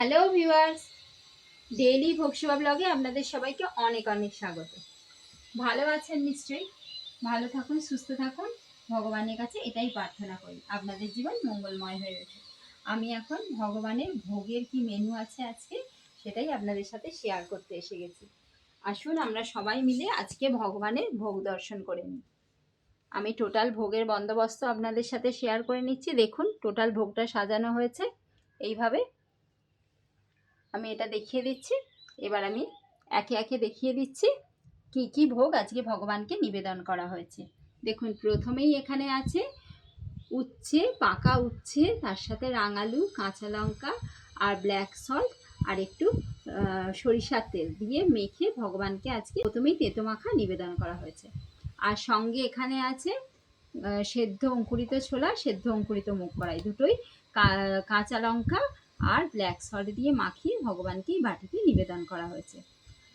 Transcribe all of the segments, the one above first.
Hello viewers, daily ভোগসেবা ব্লগে আপনাদের সবাইকে অনেক অনেক স্বাগত। ভালো আছেন নিশ্চয়ই? ভালো থাকুন, সুস্থ থাকুন, ভগবানের কাছে এটাই প্রার্থনা করি আপনাদের জীবন মঙ্গলময় হয়ে ওঠে। আমি এখন ভগবানের ভোগের কি মেনু আছে আজকে সেটাই আপনাদের সাথে শেয়ার করতে এসে গেছি। আসুন আমরা সবাই মিলে আজকে ভগবানের ভোগ দর্শন করে নিই। আমি টোটাল ভোগের বন্দোবস্ত আপনাদের সাথে শেয়ার করে নিচ্ছি। দেখুন টোটাল ভোগটা সাজানো হয়েছে এইভাবে। আমি এটা দেখিয়ে দিচ্ছি। এবার আমি একে একে দেখিয়ে দিচ্ছি কি কি ভোগ আজকে ভগবানকে নিবেদন করা হয়েছে। দেখুন প্রথমেই এখানে আছে উচ্ছে, পাকা উচ্ছে, তার সাথে রাঙালু, কাঁচা লঙ্কা আর ব্ল্যাক সল্ট আর একটু সরিষার তেল দিয়ে মেখে ভগবানকে আজকে প্রথমেই তেতো মাখা নিবেদন করা হয়েছে। আর সঙ্গে এখানে আছে সেদ্ধ অঙ্কুরিত ছোলা, সেদ্ধ অঙ্কুরিত মুগ কড়াই, দুটোই কাঁচা লঙ্কা আর ব্ল্যাক সল্ট দিয়ে মাখিয়ে ভগবানকে এই বাটিতে নিবেদন করা হয়েছে।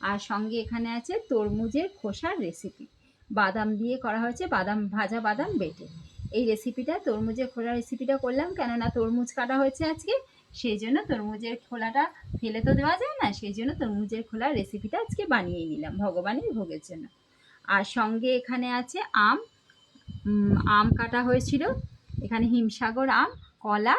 আর সঙ্গে এখানে আছে তরমুজের খোসার রেসিপি, বাদাম দিয়ে করা হয়েছে, বাদাম ভাজা বাদাম বেটে। এই রেসিপিটা তরমুজের খোলার রেসিপিটা করলাম কেননা তরমুজ কাটা হয়েছে আজকে, সেই জন্য তরমুজের খোলাটা ফেলে তো দেওয়া যায় না, সেই জন্য তরমুজের খোলার রেসিপিটা আজকে বানিয়ে নিলাম ভগবানের ভোগের জন্য। আর সঙ্গে এখানে আছে আম, আম কাটা হয়েছিল, এখানে হিমসাগর আম, কলা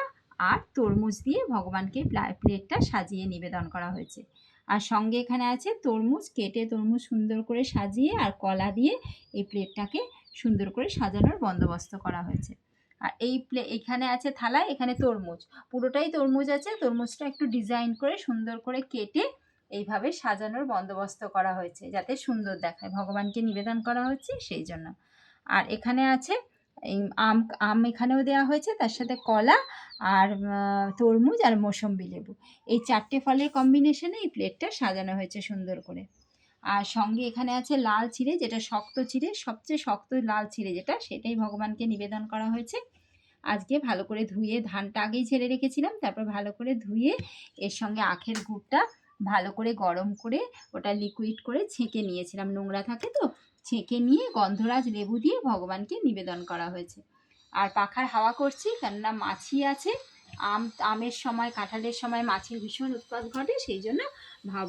আর তরমুজ দিয়ে ভগবানকে প্লেটটা সাজিয়ে নিবেদন করা হয়েছে। আর সঙ্গে এখানে আছে তরমুজ কেটে, তরমুজ সুন্দর করে সাজিয়ে আর কলা দিয়ে এই প্লেটটাকে সুন্দর করে সাজানোর বন্দোবস্ত করা হয়েছে। আর এখানে আছে থালায়, এখানে তরমুজ, পুরোটাই তরমুজ আছে, তরমুজটা একটু ডিজাইন করে সুন্দর করে কেটে এইভাবে সাজানোর বন্দোবস্ত করা হয়েছে যাতে সুন্দর দেখায়, ভগবানকে নিবেদন করা হচ্ছে সেই জন্য। আর এখানে আছে এই আম, আম এখানেও দেওয়া হয়েছে, তার সাথে কলা আর তরমুজ আর মৌসম্বি লেবু, এই চারটে ফলের কম্বিনেশনে এই প্লেটটা সাজানো হয়েছে সুন্দর করে। আর সঙ্গে এখানে আছে লাল চিড়ে, যেটা শক্ত চিড়ে, সবচেয়ে শক্ত লাল চিড়ে যেটা, সেটাই ভগবানকে নিবেদন করা হয়েছে। আজকে ভালো করে ধুয়ে, ধানটা আগেই ছেড়ে রেখেছিলাম, তারপর ভালো করে ধুয়ে এর সঙ্গে আখের গুড়টা ভালো করে গরম করে ওটা লিকুইড করে ছেঁকে নিয়েছিলাম, নোংরা থাকে তো, ছেঁকে নিয়ে গন্ধরাজ লেবু দিয়ে ভগবানকে নিবেদন করা হয়েছে। আর পাখার হাওয়া করছি কেননা মাছি আছে, আমের সময়, কাঁঠালের সময় মাছির ভীষণ উৎপাত ঘটে, সেই জন্য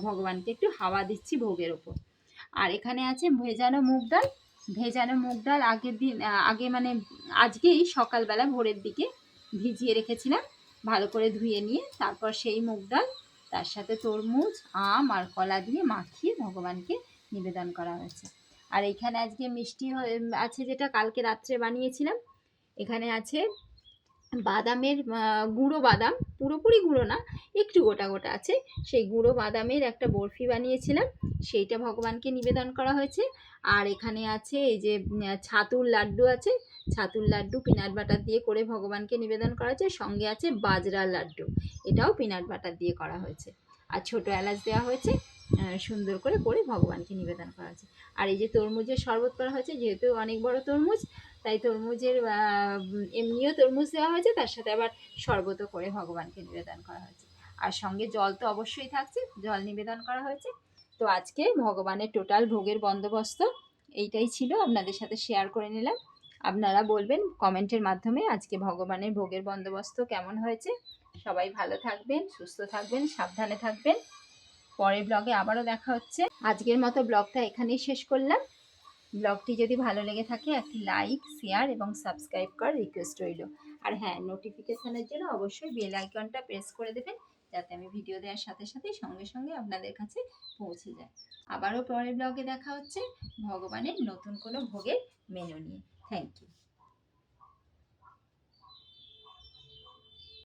ভগবানকে একটু হাওয়া দিচ্ছি ভোগের ওপর। আর এখানে আছে ভেজানো মুগ ডাল, ভেজানো মুগ ডাল আগের দিন আগে মানে আজকেই সকালবেলা ভোরের দিকে ভিজিয়ে রেখেছিলাম, ভালো করে ধুয়ে নিয়ে তারপর সেই মুগ ডাল তার সাথে তরমুজ, আম আর কলা দিয়ে মাখিয়ে ভগবানকে নিবেদন করা হয়েছে। আর এখানে আজকে মিষ্টি আছে যেটা কালকে রাত্রে বানিয়েছিলাম, এখানে আছে বাদামের গুঁড়ো বাদাম, পুরোপুরি গুঁড়ো না, একটু গোটা গোটা আছে, সেই গুঁড়ো বাদামের একটা বরফি বানিয়েছিলাম, সেইটা ভগবানকে নিবেদন করা হয়েছে। আর এখানে আছে এই যে ছাতুর লাড্ডু আছে, ছাতুর লাড্ডু পিনাট বাটার দিয়ে করে ভগবানকে নিবেদন করা হয়েছে। সঙ্গে আছে বাজরার লাড্ডু, এটাও পিনাট বাটার দিয়ে করা হয়েছে। আর ছোটো এলাচ দেওয়া হয়েছে, সুন্দর করে করে ভগবানকে নিবেদন করা হয়েছে। আর এই যে তরমুজের শরবত করা হয়েছে, যেহেতু অনেক বড় তরমুজ, তাই তরমুজের এমনিও তরমুজ দেওয়া হয়েছে, তার সাথে আবার শরবতও করে ভগবানকে নিবেদন করা হয়েছে। আর সঙ্গে জল তো অবশ্যই থাকছে, জল নিবেদন করা হয়েছে। তো আজকে ভগবানের টোটাল ভোগের বন্দোবস্ত এইটাই ছিল, আপনাদের সাথে শেয়ার করে নিলাম। আপনারা বলবেন কমেন্টের মাধ্যমে আজকে ভগবানের ভোগের বন্দোবস্ত কেমন হয়েছে। সবাই ভালো থাকবেন, সুস্থ থাকবেন, সাবধানে থাকবেন। পরের ব্লগে আবারও দেখা হচ্ছে। আজকের মতো ব্লগটা এখানেই শেষ করলাম। ব্লগটি যদি ভালো লেগে থাকে একটি লাইক, শেয়ার এবং সাবস্ক্রাইব করার রিকোয়েস্ট রইল। আর হ্যাঁ, নোটিফিকেশানের জন্য অবশ্যই বেল আইকনটা প্রেস করে দেবেন, যাতে আমি ভিডিও দেওয়ার সাথে সাথেই সঙ্গে সঙ্গে আপনাদের কাছে পৌঁছে যায়। আবারও পরের ব্লগে দেখা হচ্ছে ভগবানের নতুন কোনো ভোগের মেনু নিয়ে। Thank you.